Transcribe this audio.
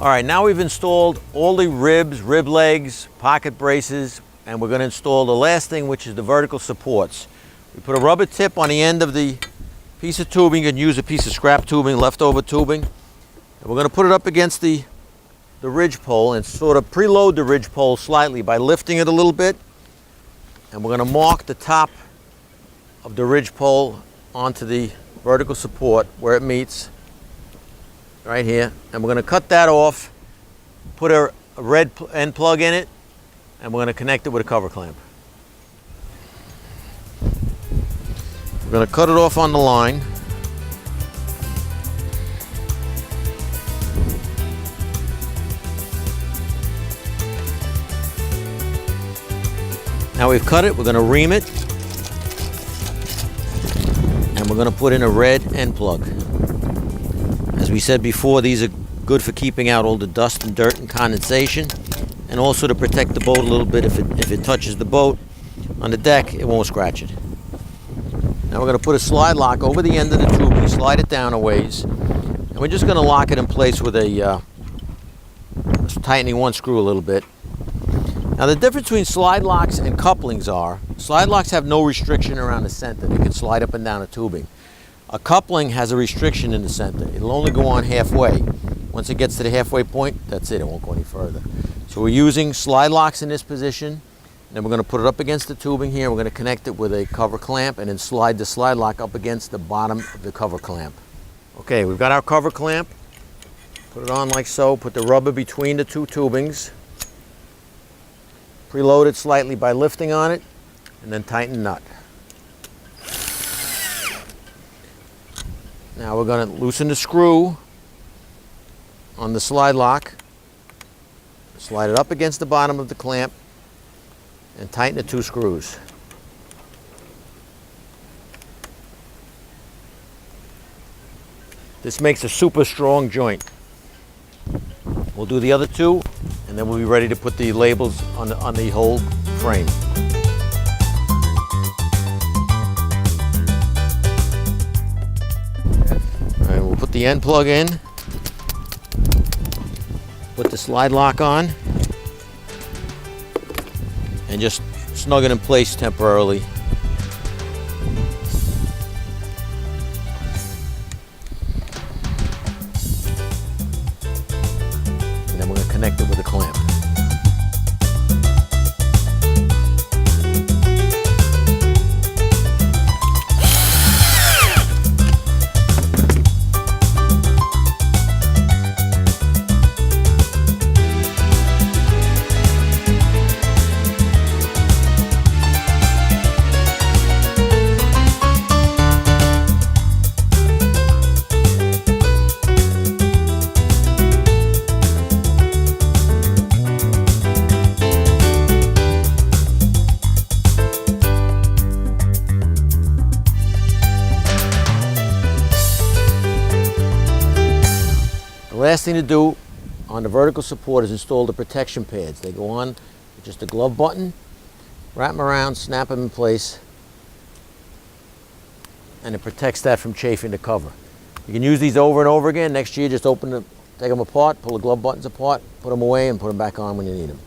All right, now we've installed all the ribs, rib legs, pocket braces, and we're going to install the last thing, which is the vertical supports. We put a rubber tip on the end of the piece of tubing. You can use a piece of scrap tubing, leftover tubing. And we're going to put it up against the ridge pole and sort of preload the ridge pole slightly by lifting it a little bit. And we're going to mark the top of the ridge pole onto the vertical support where it meets, right here. And we're going to cut that off, put a red end plug in it, and we're going to connect it with a cover clamp. We're going to cut it off on the line. Now we've cut it, we're going to ream it, and we're going to put in a red end plug. As we said before, these are good for keeping out all the dust and dirt and condensation, and also to protect the boat a little bit. If it touches the boat on the deck, it won't scratch it. Now we're going to put a slide lock over the end of the tubing, slide it down a ways, and we're just going to lock it in place with tightening one screw a little bit. Now the difference between slide locks and couplings are, slide locks have no restriction around the center. They can slide up and down the tubing. A coupling has a restriction in the center. It'll only go on halfway. Once it gets to the halfway point, that's it. It won't go any further. So we're using slide locks in this position. Then we're going to put it up against the tubing here. We're going to connect it with a cover clamp and then slide the slide lock up against the bottom of the cover clamp. Okay, we've got our cover clamp. Put it on like so. Put the rubber between the two tubings. Preload it slightly by lifting on it, and then tighten the nut. Now we're going to loosen the screw on the slide lock, slide it up against the bottom of the clamp, and tighten the two screws. This makes a super strong joint. We'll do the other two, and then we'll be ready to put the labels on the whole frame. All right, we'll put the end plug in, put the slide lock on, and just snug it in place temporarily. And then we're going to connect it with a clamp. The last thing to do on the vertical support is install the protection pads. They go on with just a glove button, wrap them around, snap them in place, and it protects that from chafing the cover. You can use these over and over again. Next year, just take them apart, pull the glove buttons apart, put them away, and put them back on when you need them.